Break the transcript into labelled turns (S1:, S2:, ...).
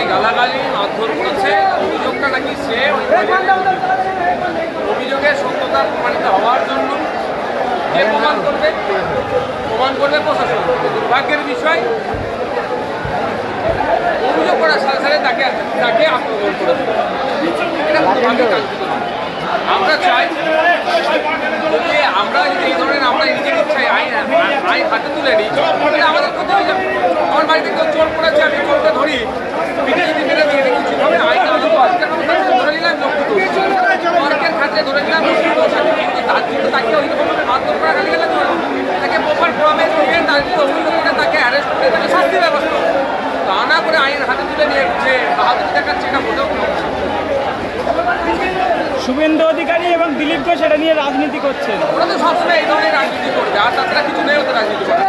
S1: রাস্তায় গালাগালি মারধর করেছে। অভিযোগটা নাকি সে অভিযোগের সত্যতা প্রমাণিত হওয়ার জন্য কে প্রমাণ করবে? প্রমাণ করবে প্রশাসন। দুর্ভাগ্যের বিষয়, অভিযোগ করার সাথে সাথে তাকে আক্রমণ করে দেবে। এটা কোনোভাবেই কাঙ্ক্ষিত নয়। আমরা চাই যদি আমরা যদি এই ধরনের আমরা নিজের ইচ্ছায় আইন হাতে তুলে নিই তাহলে আমাদের ক্ষতি হয়ে যাবে। আমার বাড়িতে কেউ চোর করেছে, আমি চোরকে ধরি, পিঠে যদি মেরে দিয়ে এটা উচিত হবে? আইন আলাদা ধরে নিলাম সরকারের খাতে ধরে নিলাম কিন্তু তার জন্য তাকে ওইরকমভাবে মারধর করা গেলে তাকে প্রপার ফর্মে দিয়ে তার অভিযোগ করে তাকে অ্যারেস্ট করে তাকে শাস্তি ব্যবস্থা তা না করে আইন হাতে তুলে নিয়ে যে বাহাদুরি দেখাচ্ছে এটা মোটেও কোনো।
S2: শুভেন্দু অধিকারী এবং দিলীপ ঘোষ এটা নিয়ে রাজনীতি করছেন।
S1: ওরা তো সবসময় এই ধরনের রাজনীতি করবে, আর তাছাড়া কিছু নেই ওদের রাজনীতি করে।